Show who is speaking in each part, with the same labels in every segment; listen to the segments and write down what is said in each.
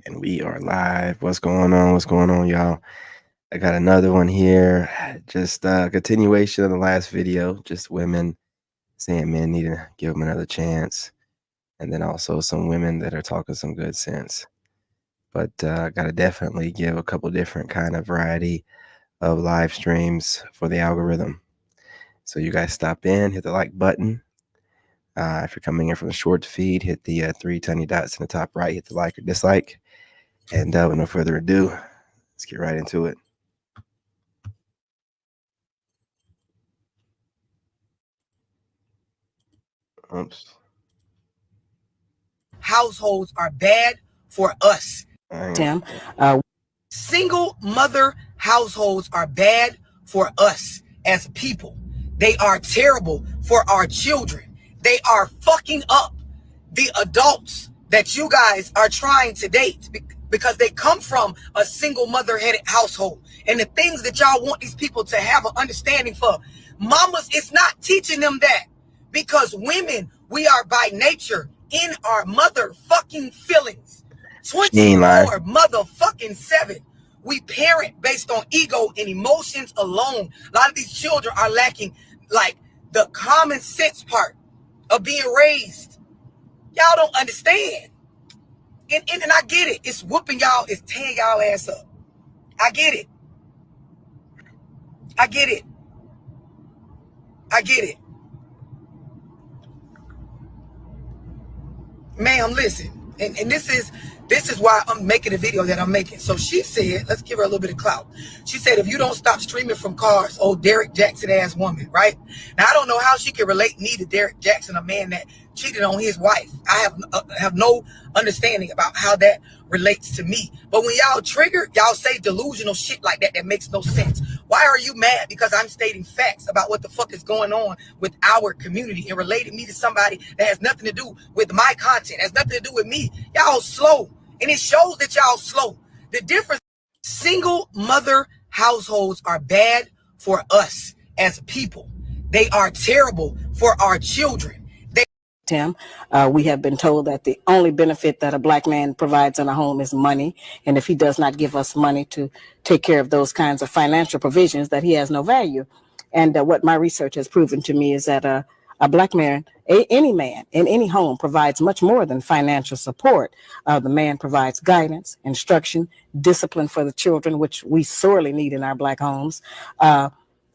Speaker 1: And we are live. What's going on? What's going on, y'all? I got another one here. Just a continuation of the last video. Just women saying men need to give them another chance. And then also some women that are talking some good sense. But I got to definitely give a couple different kind of variety of live streams for the algorithm. So you guys stop in, hit the like button. If you're coming in from the short feed, hit the three tiny dots in the top right, hit the like or dislike. And with no further ado, let's get right into it. Oops.
Speaker 2: Households are bad for us.
Speaker 1: Tim,
Speaker 2: Single mother households are bad for us as people. They are terrible for our children. They are fucking up the adults that you guys are trying to date because they come from a single mother-headed household. And the things that y'all want these people to have an understanding for, mamas, it's not teaching them that, because women, we are by nature in our motherfucking feelings. 24 motherfucking 7. We parent based on ego and emotions alone. A lot of these children are lacking like the common sense part of being raised. Y'all don't understand. And I get it. It's whooping y'all. It's tearing y'all ass up. I get it. I get it. I get it. Ma'am, listen. And this is why I'm making the video that I'm making. So she said, let's give her a little bit of clout. She said, if you don't stop streaming from cars, old Derek Jackson ass woman, right? Now, I don't know how she can relate me to Derek Jackson, a man that cheated on his wife. I have no understanding about how that relates to me. But when y'all trigger, y'all say delusional shit like that makes no sense. Why are you mad because I'm stating facts about what the fuck is going on with our community and relating me to somebody that has nothing to do with my content, has nothing to do with me? Y'all slow. And it shows that y'all slow. The difference, single mother households are bad for us as people. They are terrible for our children.
Speaker 3: Tim, we have been told that the only benefit that a black man provides in a home is money. And if he does not give us money to take care of those kinds of financial provisions, that he has no value. And what my research has proven to me is that a black man, any man in any home, provides much more than financial support. The man provides guidance, instruction, discipline for the children, which we sorely need in our black homes.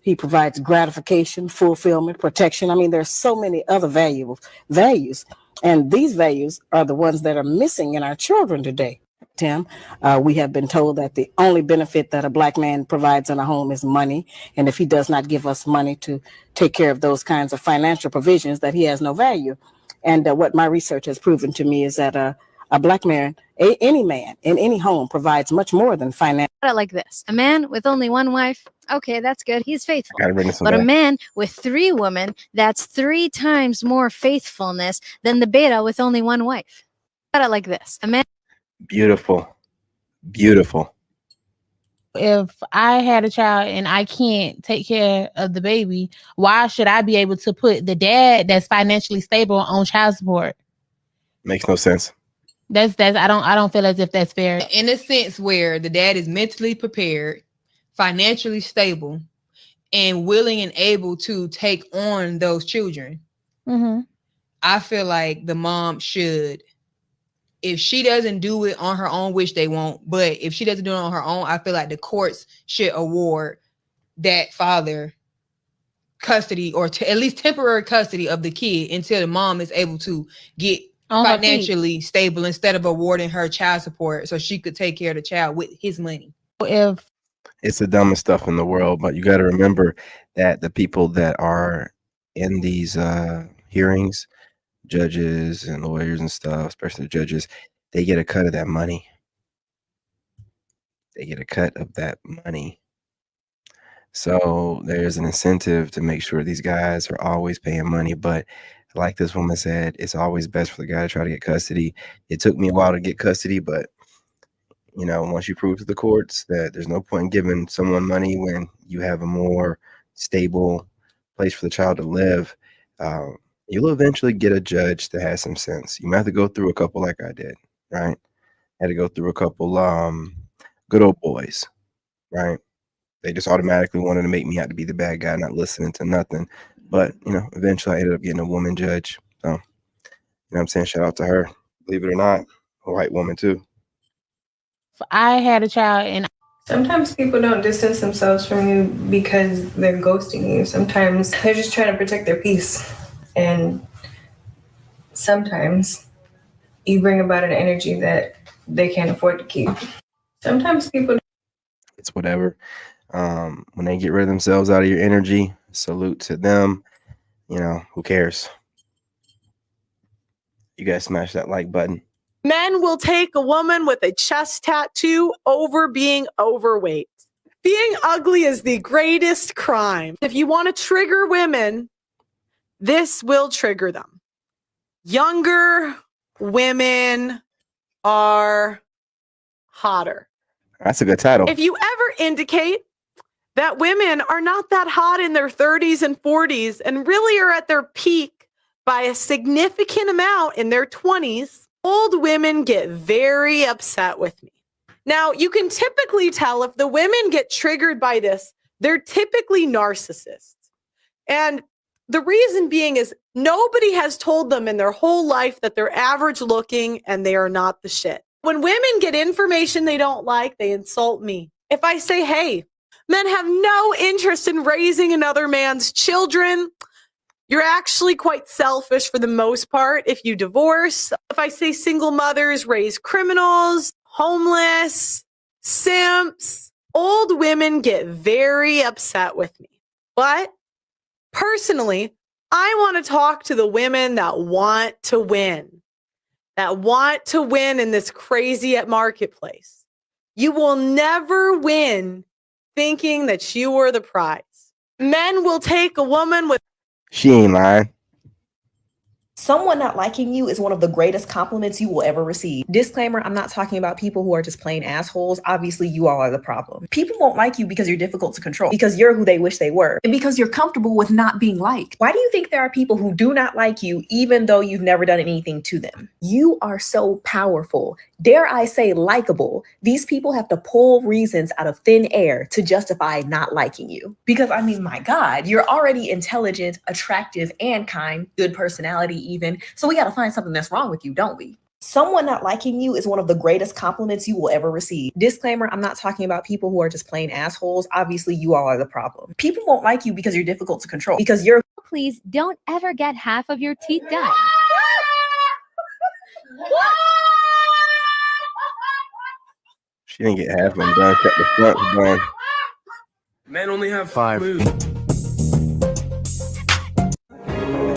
Speaker 3: He provides gratification, fulfillment, protection. I mean, there's so many other values, and these values are the ones that are missing in our children today. Tim, we have been told that the only benefit that a black man provides in a home is money. And if he does not give us money to take care of those kinds of financial provisions, that he has no value. And what my research has proven to me is that a black man, any man in any home, provides much more than finance.
Speaker 4: Like this: a man with only one wife, okay, that's good, he's faithful. But
Speaker 1: a
Speaker 4: man with 3 women, that's 3 times more faithfulness than the beta with only one wife. Like this: a man.
Speaker 1: Beautiful. Beautiful.
Speaker 5: If I had a child and I can't take care of the baby, why should I be able to put the dad that's financially stable on child support?
Speaker 1: Makes no sense.
Speaker 5: That's I don't feel as if that's fair.
Speaker 6: In a sense where the dad is mentally prepared, financially stable, and willing and able to take on those children.
Speaker 5: Mm-hmm.
Speaker 6: I feel like the mom should, if she doesn't do it on her own, which they won't, but if she doesn't do it on her own, I feel like the courts should award that father custody, or at least temporary custody of the kid until the mom is able to get financially stable, instead of awarding her child support so she could take care of the child with his money.
Speaker 5: If
Speaker 1: it's the dumbest stuff in the world, but you got to remember that the people that are in these hearings, judges and lawyers and stuff, especially the judges, they get a cut of that money. They get a cut of that money. So there's an incentive to make sure these guys are always paying money. But like this woman said, it's always best for the guy to try to get custody. It took me a while to get custody, but you know, once you prove to the courts that there's no point in giving someone money when you have a more stable place for the child to live, you'll eventually get a judge that has some sense. You might have to go through a couple like I did, right? Had to go through a couple good old boys, right? They just automatically wanted to make me out to be the bad guy, not listening to nothing. But, you know, eventually I ended up getting a woman judge. So, you know what I'm saying? Shout out to her. Believe it or not, a white woman too.
Speaker 5: If I had a child and
Speaker 7: sometimes people don't distance themselves from you because they're ghosting you. Sometimes they're just trying to protect their peace. And sometimes you bring about an energy that they can't afford to keep. Sometimes people,
Speaker 1: It's whatever. When they get rid of themselves out of your energy, salute to them. You know, who cares? You guys smash that like button.
Speaker 8: Men will take a woman with a chest tattoo over being overweight. Being ugly is the greatest crime. If you want to trigger women, this will trigger them. Younger women are hotter.
Speaker 1: That's a good title.
Speaker 8: If you ever indicate that women are not that hot in their 30s and 40s and really are at their peak by a significant amount in their 20s, old women get very upset with me. Now, you can typically tell if the women get triggered by this, they're typically narcissists. And the reason being is nobody has told them in their whole life that they're average looking and they are not the shit. When women get information they don't like, they insult me. If I say, hey, men have no interest in raising another man's children, you're actually quite selfish for the most part if you divorce. If I say single mothers raise criminals, homeless, simps, old women get very upset with me. But personally, I want to talk to the women that want to win in this crazy marketplace. You will never win thinking that you are the prize. Men will take a woman with.
Speaker 1: She ain't lying.
Speaker 9: Someone not liking you is one of the greatest compliments you will ever receive. Disclaimer, I'm not talking about people who are just plain assholes. Obviously, you all are the problem. People won't like you because you're difficult to control, because you're who they wish they were, and because you're comfortable with not being liked. Why do you think there are people who do not like you even though you've never done anything to them? You are so powerful. Dare I say likable. These people have to pull reasons out of thin air to justify not liking you. Because, I mean, my God, you're already intelligent, attractive, and kind, good personality even. So we got to find something that's wrong with you, don't we? Someone not liking you is one of the greatest compliments you will ever receive. Disclaimer, I'm not talking about people who are just plain assholes. Obviously, you all are the problem. People won't like you because you're difficult to control, because you're.
Speaker 10: Please don't ever get half of your teeth done.
Speaker 1: She didn't get half of them done. Kept the front done.
Speaker 11: Men only have 5 moves.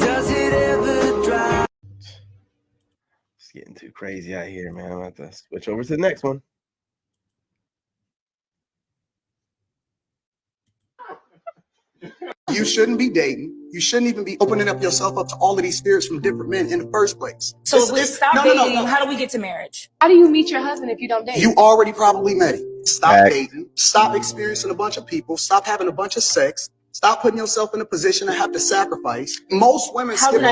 Speaker 2: Does it ever dry?
Speaker 1: It's getting too crazy out here, man. I'm going to have to switch over to the next one.
Speaker 12: You shouldn't be dating. You shouldn't even be opening up yourself up to all of these spirits from different men in the first place.
Speaker 13: So if we stop dating, how do we get to marriage?
Speaker 7: how do you meet your husband if you don't date?
Speaker 12: You already probably met him. Stop dating. Stop experiencing a bunch of people. Stop having a bunch of sex. Stop putting yourself in a position to have to sacrifice. Most women skip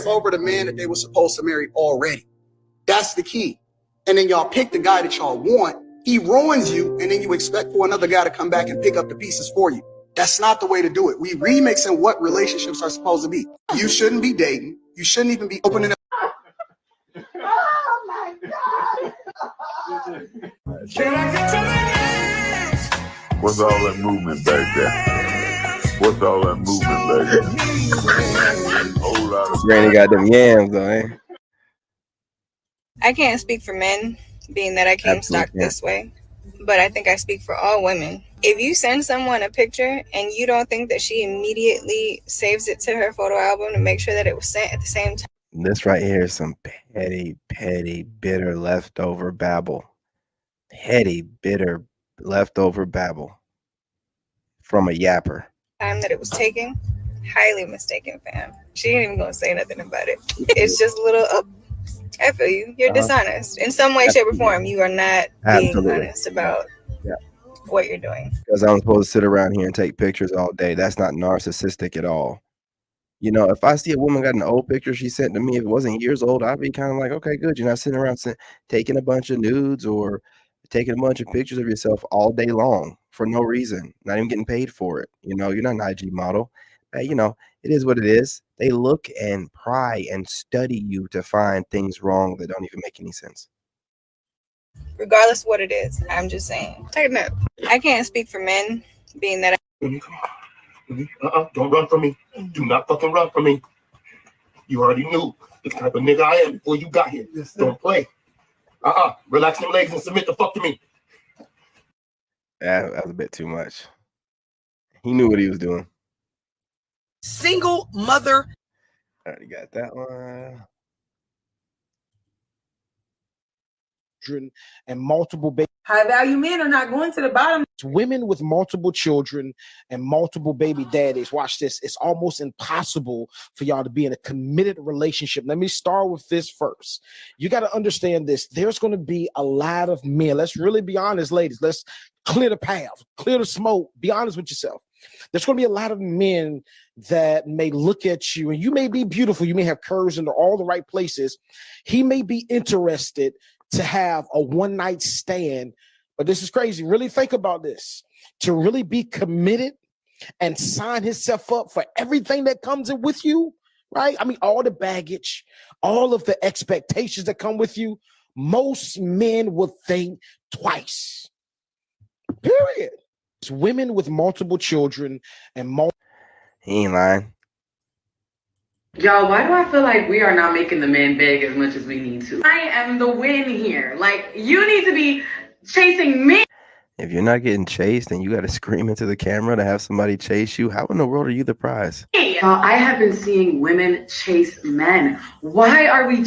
Speaker 12: over the man that they were supposed to marry already. That's the key. And then y'all pick the guy that y'all want. He ruins you, and then you expect for another guy to come back and pick up the pieces for you. That's not the way to do it. We remixing what relationships are supposed to be. You shouldn't be dating. You shouldn't even be opening up.
Speaker 2: Oh my God.
Speaker 14: What's all that movement back there? What's all that movement back there? Whole lot of.
Speaker 1: Granny got them yams though, eh?
Speaker 15: I can't speak for men, being that I came stock this way, but I think I speak for all women. If you send someone a picture and you don't think that she immediately saves it to her photo album to make sure that it was sent at the same time.
Speaker 1: This right here is some petty, bitter leftover babble. Petty, bitter leftover babble from a yapper.
Speaker 15: Time that it was taken, highly mistaken, fam. She ain't even gonna say nothing about it. It's just a little I feel you. You're dishonest in some way, shape, or form. You are not being honest about what you're doing.
Speaker 1: Because I'm supposed to sit around here and take pictures all day. That's not narcissistic at all. You know, if I see a woman got an old picture she sent to me, if it wasn't years old, I'd be kind of like, okay, good. You're not sitting around taking a bunch of nudes or taking a bunch of pictures of yourself all day long for no reason, not even getting paid for it. You know, you're not an IG model. You know, it is what it is. They look and pry and study you to find things wrong that don't even make any sense.
Speaker 15: Regardless of what it is, I'm just saying. Take a note. I can't speak for men, being that
Speaker 16: Don't run from me. Do not fucking run from me. You already knew the type of nigga I am before you got here. Yes, don't play. Relax your legs and submit the fuck to me.
Speaker 1: That was a bit too much. He knew what he was doing.
Speaker 2: Single mother.
Speaker 1: Already got that one.
Speaker 17: And multiple babies.
Speaker 2: High value men are not going to the bottom.
Speaker 17: Women with multiple children and multiple baby daddies. Watch this. It's almost impossible for y'all to be in a committed relationship. Let me start with this first. You got to understand this. There's going to be a lot of men. Let's really be honest, ladies. Let's clear the path, clear the smoke. Be honest with yourself. There's going to be a lot of men that may look at you, and you may be beautiful. You may have curves in all the right places. He may be interested to have a one-night stand, but this is crazy. Really think about this. To really be committed and sign himself up for everything that comes in with you, right? I mean, all the baggage, all of the expectations that come with you, most men would think twice. Period. It's women with multiple children and
Speaker 1: He ain't lying.
Speaker 18: Y'all, why do I feel like we are not making the men beg as much as we need to? I am the win here. Like, you need to be chasing me.
Speaker 1: If you're not getting chased and you got to scream into the camera to have somebody chase you, how in the world are you the prize?
Speaker 18: I have been seeing women chase men. Why are we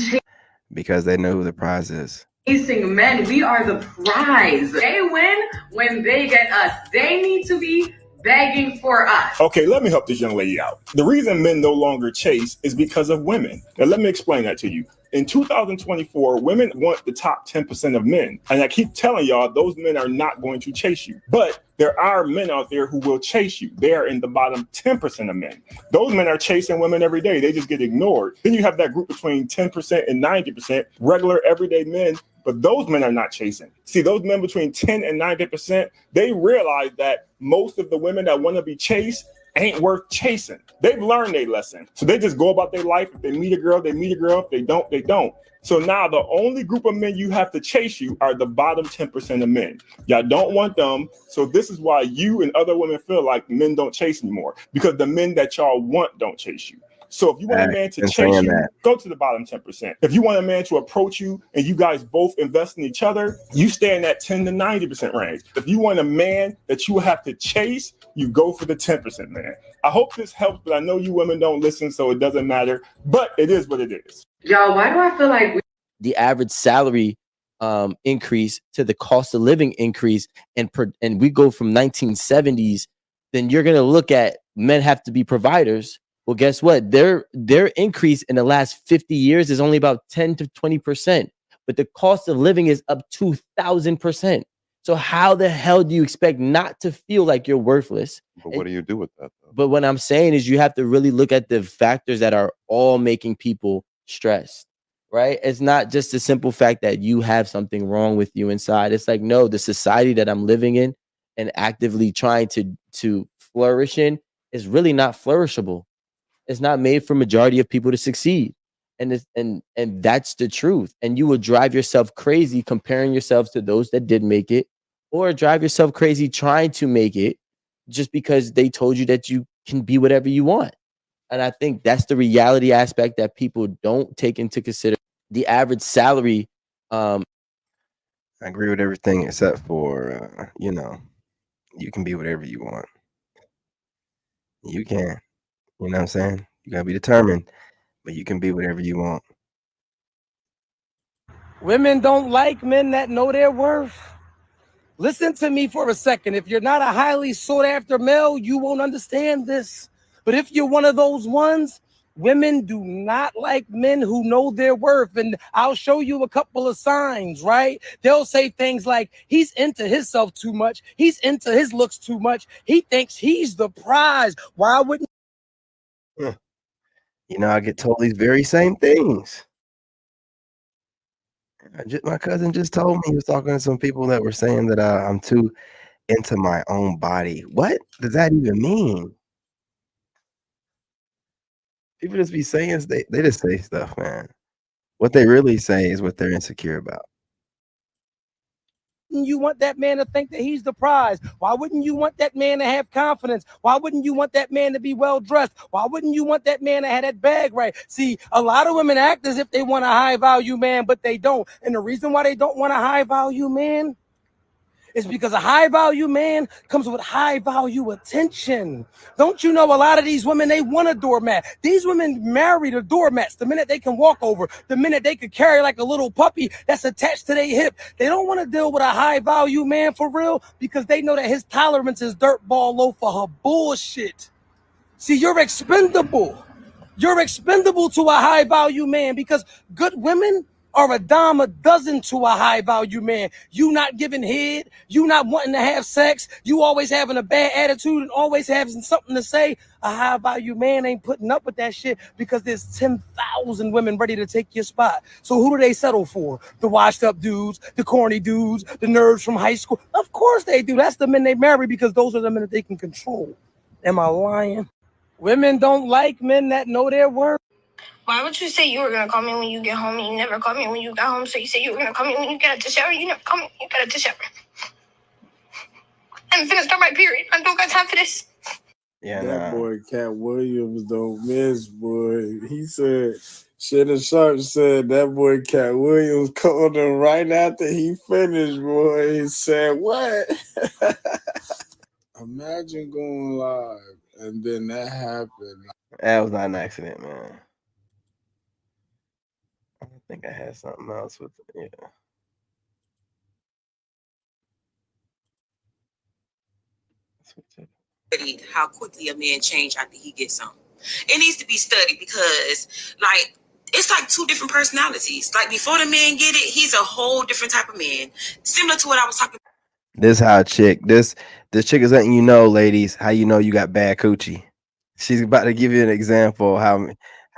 Speaker 1: Because they know who the prize is.
Speaker 18: chasing men? We are the prize. They win when they get us. They need to be begging for us.
Speaker 16: Okay, let me help this young lady out. The reason men no longer chase is because of women. Now, let me explain that to you. In 2024, women want the top 10% of men. And I keep telling y'all, those men are not going to chase you. But there are men out there who will chase you. They are in the bottom 10% of men. Those men are chasing women every day. They just get ignored. Then you have that group between 10% and 90%, regular everyday men. But those men are not chasing. See, those men between 10 and 90%, they realize that most of the women that want to be chased ain't worth chasing. They've learned their lesson. So they just go about their life. If they meet a girl, they meet a girl. If they don't, they don't. So now the only group of men you have to chase you are the bottom 10% of men. Y'all don't want them. So this is why you and other women feel like men don't chase anymore, because the men that y'all want don't chase you. So if you want a man to chase you, go to the bottom 10%. If you want a man to approach you and you guys both invest in each other, you stay in that 10 to 90% range. If you want a man that you have to chase, you go for the 10% man. I hope this helps, but I know you women don't listen, so it doesn't matter. But it is what it is.
Speaker 18: Y'all, why do I feel like
Speaker 19: the average salary increase to the cost of living increase, and we go from 1970s, then you're going to look at men have to be providers. Well, guess what? Their increase in the last 50 years is only about 10 to 20%, but the cost of living is up 2,000%. So how the hell do you expect not to feel like you're worthless?
Speaker 20: But what do you do with that, though?
Speaker 19: But what I'm saying is you have to really look at the factors that are all making people stressed, right? It's not just the simple fact that you have something wrong with you inside. It's like, no, the society that I'm living in and actively trying to flourish in is really not flourishable. It's not made for majority of people to succeed. And that's the truth. And you will drive yourself crazy comparing yourselves to those that did make it, or drive yourself crazy trying to make it just because they told you that you can be whatever you want. And I think that's the reality aspect that people don't take into consideration. The average salary.
Speaker 1: I agree with everything except for, you know, you can be whatever you want. You can. You know what I'm saying? You gotta be determined, but you can be whatever you want.
Speaker 21: Women don't like men that know their worth. Listen to me for a second. If you're not a highly sought after male, you won't understand this. But if you're one of those ones, women do not like men who know their worth. And I'll show you a couple of signs, right? They'll say things like, he's into himself too much. He's into his looks too much. He thinks he's the prize. Why wouldn't
Speaker 1: You know, I get told these very same things. My cousin just told me he was talking to some people that were saying that I'm too into my own body. What does that even mean? People just be saying they just say stuff, man. What they really say is what they're insecure about.
Speaker 21: You want that man to think that he's the prize? Why wouldn't you want that man to have confidence? Why wouldn't you want that man to be well dressed? Why wouldn't you want that man to have that bag right? See, a lot of women act as if they want a high value man, but they don't. And the reason why they don't want a high value man is because a high value man comes with high value attention. Don't you know a lot of these women, they want a doormat. These women marry the doormats the minute they can walk over, the minute they could carry like a little puppy that's attached to their hip. They don't want to deal with a high value man for real because they know that his tolerance is dirtball low for her bullshit. See, you're expendable. You're expendable to a high value man because good women are a dime a dozen to a high value man. You not giving head, you not wanting to have sex, you always having a bad attitude and always having something to say. A high value man ain't putting up with that shit because there's 10,000 women ready to take your spot. So who do they settle for? The washed up dudes, the corny dudes, the nerds from high school? Of course they do. That's the men they marry because those are the men that they can control. Am I lying? Women don't like men that know their worth.
Speaker 20: Why would you say you were gonna call me when you get home and you never called me when you got home? So you say you were gonna call me when you get out the shower, you never call me when you get out the shower. I'm finna start my period. I don't got time for this.
Speaker 1: Yeah,
Speaker 22: that boy Cat Williams don't miss, boy. He said, Shannon Sharp said that boy Cat Williams called him right after he finished, boy. He said, what? Imagine going live and then that happened.
Speaker 1: That was not an accident, man. I think I had something else with it. Yeah.
Speaker 23: Studied how quickly a man change after he gets some. It needs to be studied because, like, it's like two different personalities. Like before the man get it, he's a whole different type of man. Similar to what I was talking about.
Speaker 1: This how a chick. This chick is letting you know, ladies, how you know you got bad coochie. She's about to give you an example how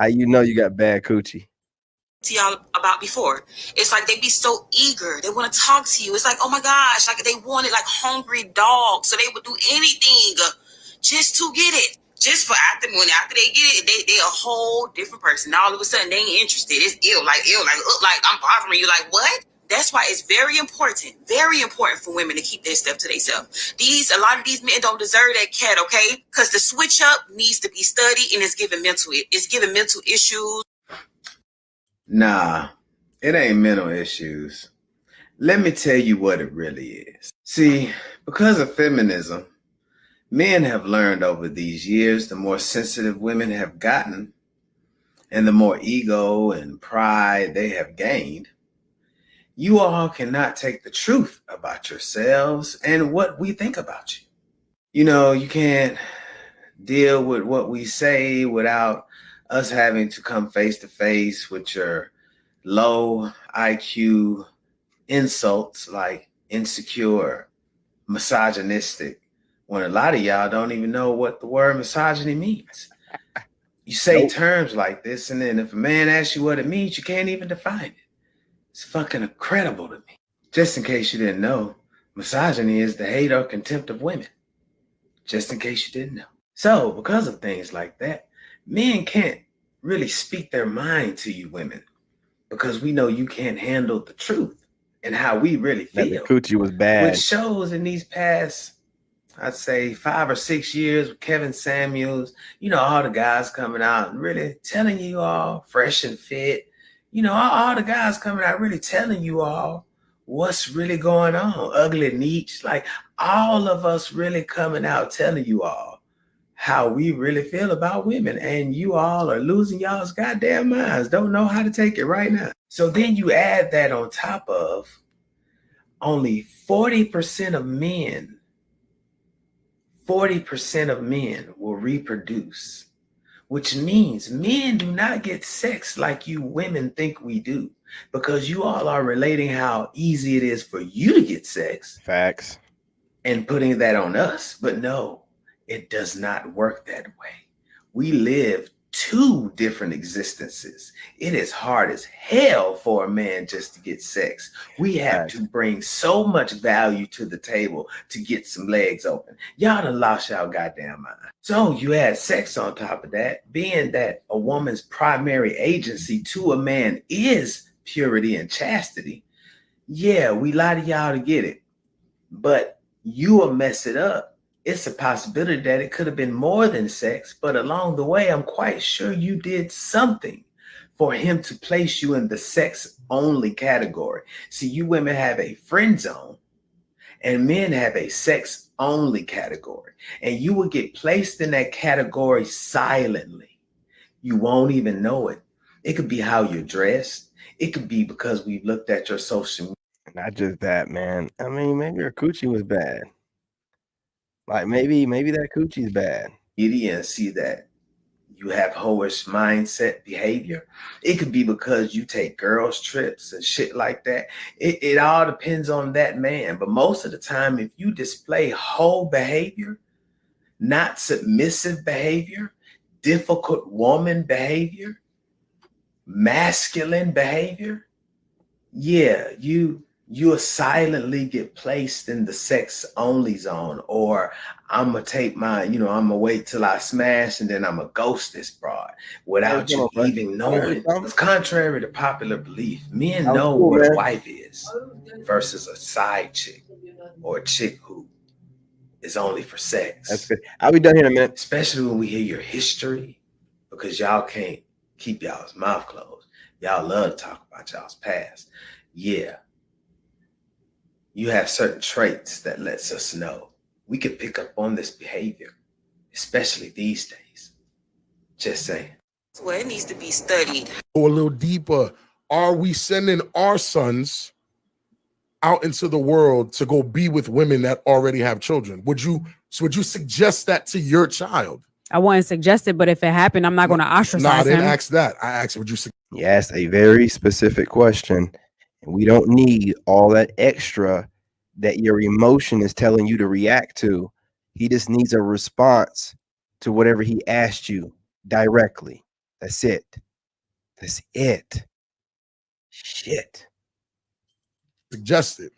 Speaker 1: you know you got bad coochie.
Speaker 23: To y'all about before. It's like they be so eager. They want to talk to you. It's like, oh my gosh, like they wanted like hungry dogs. So they would do anything just to get it. Just for after they get it, they a whole different person. All of a sudden they ain't interested. It's ill, like I'm bothering you. Like what? That's why it's very important for women to keep their stuff to themselves. A lot of these men don't deserve that cat, okay? Because the switch up needs to be studied and it's giving mental issues.
Speaker 24: Nah, it ain't mental issues. Let me tell you what it really is. See, because of feminism, men have learned over these years, the more sensitive women have gotten and the more ego and pride they have gained, you all cannot take the truth about yourselves and what we think about you. You know, you can't deal with what we say without us having to come face to face with your low IQ insults like insecure, misogynistic, when a lot of y'all don't even know what the word misogyny means. You say terms like this, and then if a man asks you what it means, you can't even define it. It's fucking incredible to me. Just in case you didn't know, misogyny is the hate or contempt of women. Just in case you didn't know. So, because of things like that, men can't really speak their mind to you women because we know you can't handle the truth and how we really feel.
Speaker 1: That the coochie was bad.
Speaker 24: Which shows in these past, I'd say 5 or 6 years with Kevin Samuels, you know, all the guys coming out and really telling you all fresh and fit, you know, all the guys coming out really telling you all what's really going on. Ugly Niche, like all of us really coming out telling you all how we really feel about women, and you all are losing y'all's goddamn minds, don't know how to take it right now. So then you add that on top of only 40% of men will reproduce, which means men do not get sex like you women think we do, because you all are relating how easy it is for you to get sex.
Speaker 1: Facts.
Speaker 24: And putting that on us. But no, it does not work that way. We live two different existences. It is hard as hell for a man just to get sex. We have to bring so much value to the table to get some legs open. Y'all done lost y'all goddamn mind. So you add sex on top of that, being that a woman's primary agency to a man is purity and chastity. Yeah, we lie to y'all to get it, but you will mess it up. It's a possibility that it could have been more than sex, but along the way, I'm quite sure you did something for him to place you in the sex only category. See, you women have a friend zone and men have a sex only category, and you will get placed in that category silently. You won't even know it. It could be how you're dressed. It could be because we've looked at your social media.
Speaker 1: Not just that, man. I mean, maybe her coochie was bad. Like maybe that coochie's bad.
Speaker 24: And see that you have hoish mindset behavior. It could be because you take girls trips and shit like that. It all depends on that man. But most of the time, if you display hoe behavior, not submissive behavior, difficult woman behavior, masculine behavior, yeah, you'll silently get placed in the sex only zone. Or I'm gonna take my, I'm gonna wait till I smash and then I'm gonna ghost this broad without you even knowing. It's contrary to popular belief. Men know what a wife is versus a side chick or a chick who is only for sex.
Speaker 1: That's good. I'll be done here in a minute.
Speaker 24: Especially when we hear your history, because y'all can't keep y'all's mouth closed. Y'all love to talk about y'all's past. Yeah. You have certain traits that lets us know we can pick up on this behavior, especially these days. Just saying.
Speaker 23: Well, it needs to be studied.
Speaker 3: Go a little deeper. Are we sending our sons out into the world to go be with women that already have children? Would you suggest that to your child?
Speaker 4: I wouldn't suggest it, but if it happened, I'm not going to ostracize
Speaker 3: No, I didn't
Speaker 4: him.
Speaker 3: ask that. I asked, would you
Speaker 1: You asked a very specific question, and we don't need all that extra that your emotion is telling you to react to. He just needs a response to whatever he asked you directly. That's it. That's it. Shit.
Speaker 3: suggested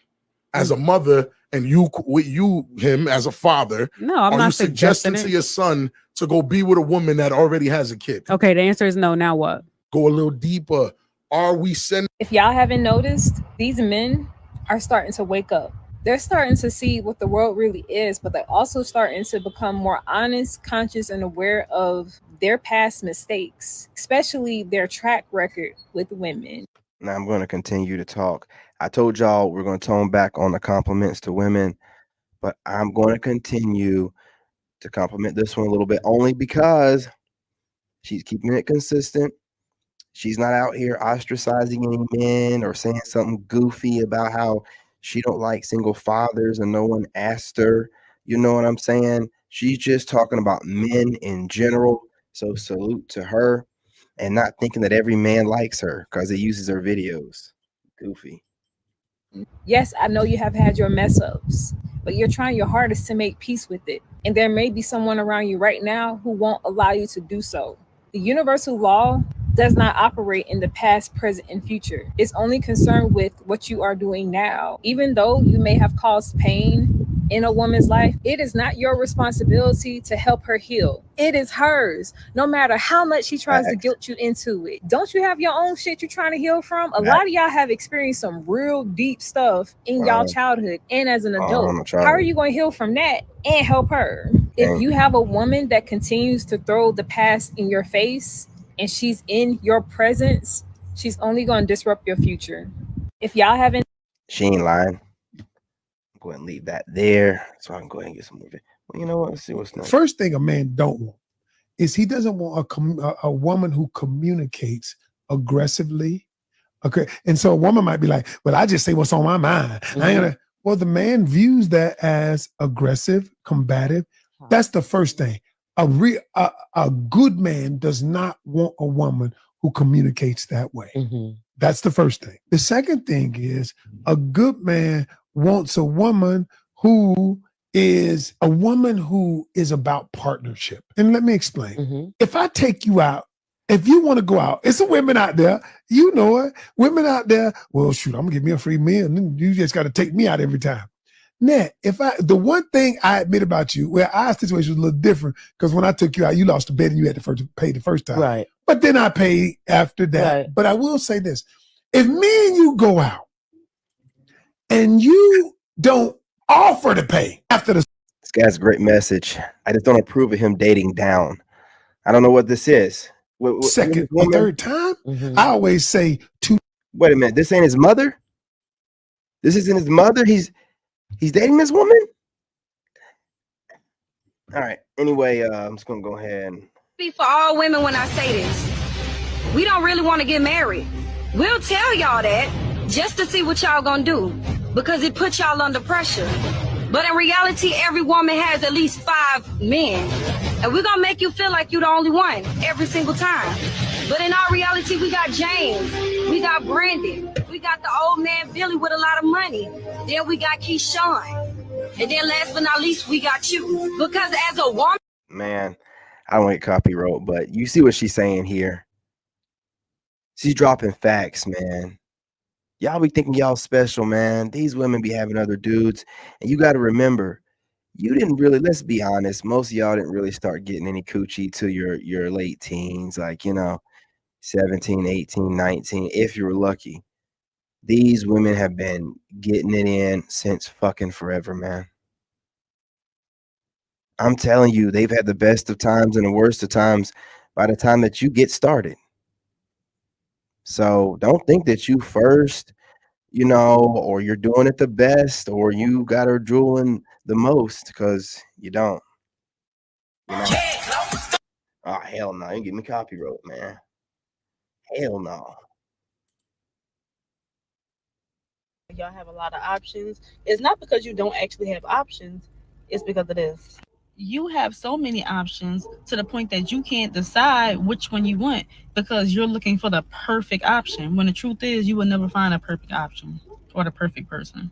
Speaker 3: as a mother and him as a father?
Speaker 4: No, I'm not
Speaker 3: you
Speaker 4: suggesting
Speaker 3: suggesting to
Speaker 4: it.
Speaker 3: your son to go be with a woman that already has a kid?
Speaker 4: Okay, the answer is no. Now what?
Speaker 3: Go a little deeper. Are we sending?
Speaker 13: If y'all haven't noticed, these men are starting to wake up. They're starting to see what the world really is, but they're also starting to become more honest, conscious, and aware of their past mistakes, especially their track record with women.
Speaker 1: Now I'm going to continue to talk. I told y'all we're going to tone back on the compliments to women, but I'm going to continue to compliment this one a little bit, only because she's keeping it consistent. She's not out here ostracizing any men or saying something goofy about how she don't like single fathers and no one asked her. You know what I'm saying? She's just talking about men in general. So salute to her, and not thinking that every man likes her because he uses her videos. Goofy.
Speaker 13: Yes, I know you have had your mess ups, but you're trying your hardest to make peace with it. And there may be someone around you right now who won't allow you to do so. The universal law does not operate in the past, present, and future. It's only concerned with what you are doing now. Even though you may have caused pain in a woman's life, it is not your responsibility to help her heal. It is hers, no matter how much she tries to guilt you into it. Don't you have your own shit you're trying to heal from? A lot of y'all have experienced some real deep stuff in y'all childhood and as an adult. How are you going to heal from that and help her? If you have a woman that continues to throw the past in your face and she's in your presence, she's only going to disrupt your future. If y'all haven't...
Speaker 1: She ain't lying. I'm going to leave that there so I can go ahead and get some movie. Well, you know what? Let's see what's next.
Speaker 5: First thing a man don't want is he doesn't want a woman who communicates aggressively. Okay, and so a woman might be like, "Well, I just say what's on my mind." Well, the man views that as aggressive, combative. That's the first thing. A good man does not want a woman who communicates that way. That's the first thing. The second thing is a good man wants a woman who is about partnership. And let me explain. If I take you out If you want to go out, it's some women out there, you know it. Women out there, well, shoot, I'm gonna give me a free meal, and then you just got to take me out every time. Nat, the one thing I admit about you, well, our situation was a little different because when I took you out, you lost the bet and you had to pay the first time.
Speaker 19: Right.
Speaker 5: But then I paid after that.
Speaker 19: Right.
Speaker 5: But I will say this: if me and you go out and you don't offer to pay after the
Speaker 1: This guy's a great message. I just don't approve of him dating down. I don't know what this is.
Speaker 5: second or third time, I always say two.
Speaker 1: Wait a minute. This ain't his mother? This isn't his mother? He's dating this woman? All right. Anyway, I'm just going to go ahead and...
Speaker 6: For all women when I say this, we don't really want to get married. We'll tell y'all that just to see what y'all gonna do because it puts y'all under pressure. But in reality, every woman has at least 5 men. And we're gonna make you feel like you're the only one every single time. But in our reality, we got James, we got Brandon, we got the old man Billy with a lot of money. Then we got Keyshawn. And then last but not least, we got you. Because as a woman...
Speaker 1: Man, I don't get copyright, but you see what she's saying here. She's dropping facts, man. Y'all be thinking y'all special, man. These women be having other dudes. And you got to remember, you didn't really, let's be honest, most of y'all didn't really start getting any coochie till your late teens, like, 17, 18, 19, if you were lucky. These women have been getting it in since fucking forever, man. I'm telling you, they've had the best of times and the worst of times by the time that you get started. So don't think that you first, or you're doing it the best, or you got her drooling the most, because you don't. Oh, hell no. You give me copyright, man. Hell no.
Speaker 8: Y'all have a lot of options. It's not because you don't actually have options. It's because of this. You have so many options to the point that you can't decide which one you want because you're looking for the perfect option. When the truth is, you will never find a perfect option or the perfect person.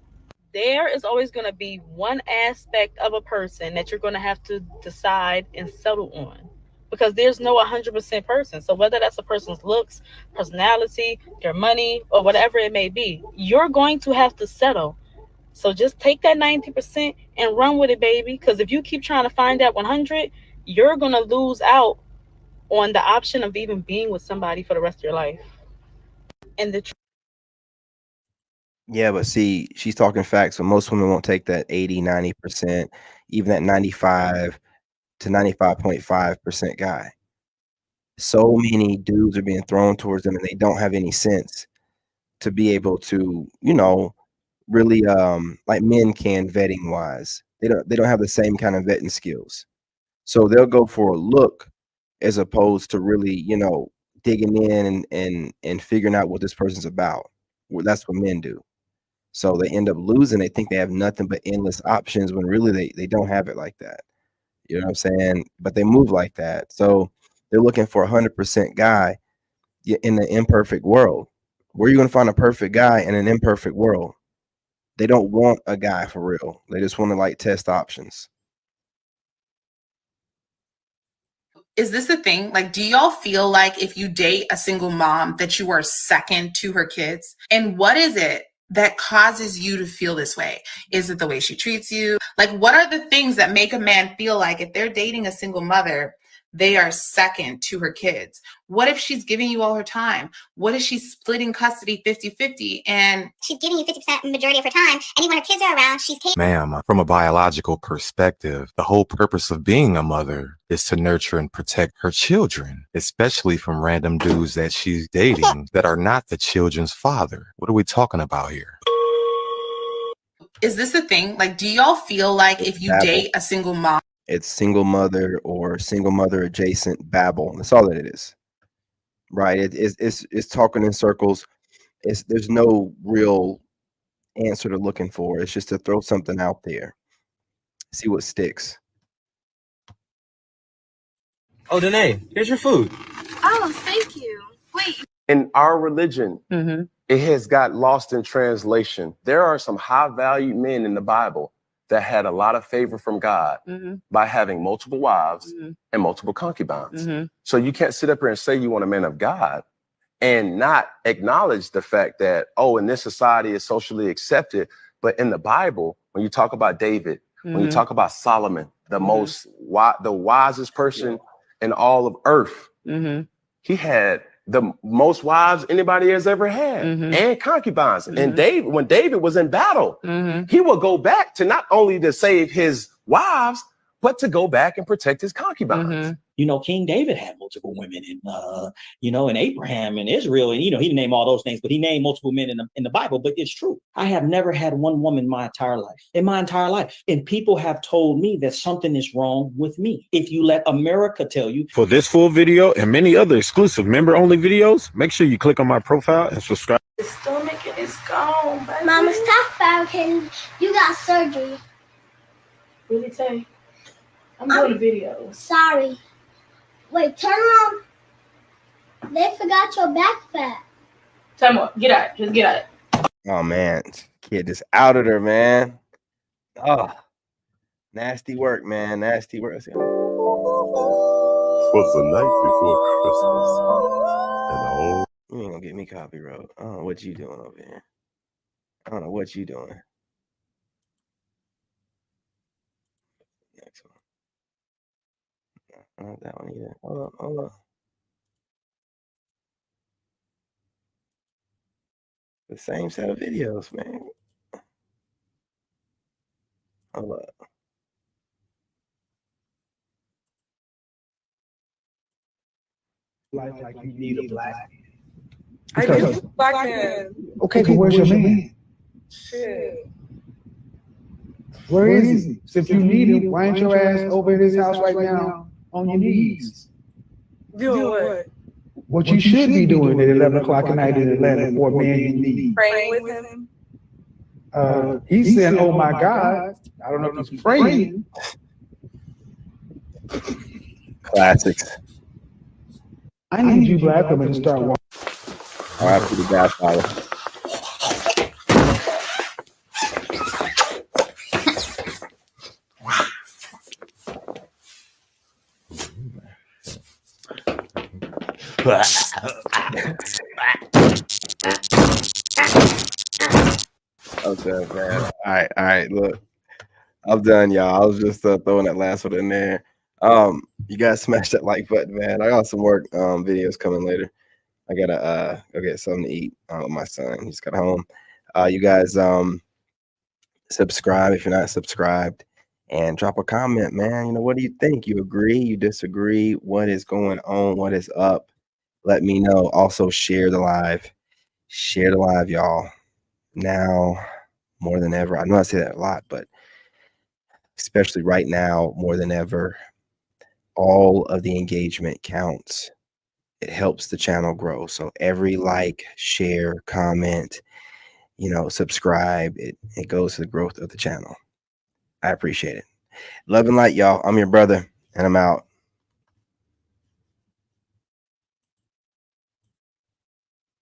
Speaker 8: There is always going to be one aspect of a person that you're going to have to decide and settle on because there's no 100% person. So whether that's a person's looks, personality, their money, or whatever it may be, you're going to have to settle. So just take that 90% and run with it, baby. Because if you keep trying to find that 100, you're going to lose out on the option of even being with somebody for the rest of your life. And
Speaker 1: Yeah, but see, she's talking facts, but most women won't take that 80, 90%, even that 95 to 95.5% guy. So many dudes are being thrown towards them and they don't have any sense to be able to, really like men can vetting wise. They don't have the same kind of vetting skills. So they'll go for a look as opposed to really, digging in and figuring out what this person's about. Well, that's what men do. So they end up losing. They think they have nothing but endless options when really they don't have it like that. You know what I'm saying? But they move like that. So they're looking for 100% guy in the imperfect world. Where are you going to find a perfect guy in an imperfect world? They don't want a guy for real. They just want to test options.
Speaker 9: Is this a thing? Like, do y'all feel like if you date a single mom that you are second to her kids? And what is it that causes you to feel this way? Is it the way she treats you? Like, what are the things that make a man feel like if they're dating a single mother, they are second to her kids? What if she's giving you all her time? What if she's splitting custody 50-50 and
Speaker 10: she's giving you 50% majority of her time, and even when her kids are around, she's taking...
Speaker 25: Ma'am, from a biological perspective, the whole purpose of being a mother is to nurture and protect her children, especially from random dudes that she's dating that are not the children's father. What are we talking about here?
Speaker 9: is this a thing? Like, do y'all feel like if you date a single mom?
Speaker 1: It's single mother or single mother adjacent babble. That's all that it is. Right? It's talking in circles. There's no real answer to looking for. It's just to throw something out there, see what sticks.
Speaker 26: Oh, Danae, here's your food.
Speaker 10: Oh, thank you. Wait.
Speaker 27: In our religion, it has got lost in translation. There are some high-valued men in the Bible
Speaker 2: that had a lot of favor from God by having multiple wives and multiple concubines. So you can't sit up here and say you want a man of God and not acknowledge the fact that, oh, in this society it's socially accepted. But in the Bible, when you talk about David, when you talk about Solomon, the the wisest person in all of earth, he had the most wives anybody has ever had and concubines. And David, when David was in battle, he would go back to not only to save his wives, but to go back and protect his concubines.
Speaker 7: You know, King David had multiple women, and you know, and Abraham and Israel, and you know, he didn't name all those names, but he named multiple men in the Bible. But it's true. I have never had one woman my entire life, and people have told me that something is wrong with me. If you let America tell you.
Speaker 11: For this full video and many other exclusive member-only videos, make sure you click on my profile and subscribe.
Speaker 20: The stomach is gone, baby. Mama, stop fabricating. You got surgery.
Speaker 8: Really, Tay? I'm doing a video.
Speaker 20: Sorry. Wait, turn around. They forgot your backpack.
Speaker 8: Time up. Get out. Just get out.
Speaker 1: Oh man, kid just outed her, man. Oh, nasty work, man. Nasty work.
Speaker 12: Was the night before Christmas, and all.
Speaker 1: You ain't gonna get me copyright. I don't know what you doing over here. I don't know what you doing. Next one. Not that one either. Hold on. The same set of videos, man. Hold up.
Speaker 14: Like you need a black man.
Speaker 15: I need a black man.
Speaker 14: Okay, but where's your man?
Speaker 15: Shit.
Speaker 14: Where is he? So if you need him, why ain't your ass over at his house right now on your knees?
Speaker 15: Doing what?
Speaker 14: What you should be doing at 11 o'clock at night in Atlanta for a man you need.
Speaker 15: Praying with him.
Speaker 14: He's saying, "Oh my God." I don't know if he's praying.
Speaker 1: Classics.
Speaker 14: I need you black women to start walking.
Speaker 1: All right, for the Godfather. Okay, man. All right. Look, I'm done, y'all. I was just throwing that last one in there. You guys smash that like button, man. I got some more videos coming later. I gotta go get something to eat with my son. He just got home. You guys subscribe if you're not subscribed, and drop a comment, man. You know, what do you think? You agree? You disagree? What is going on? What is up? Let me know. Also, share the live. Share the live, y'all. Now more than ever. I know I say that a lot, but especially right now more than ever, all of the engagement counts. It helps the channel grow. So every like, share, comment, you know, subscribe, it goes to the growth of the channel. I appreciate it. Love and light, y'all. I'm your brother, and I'm out.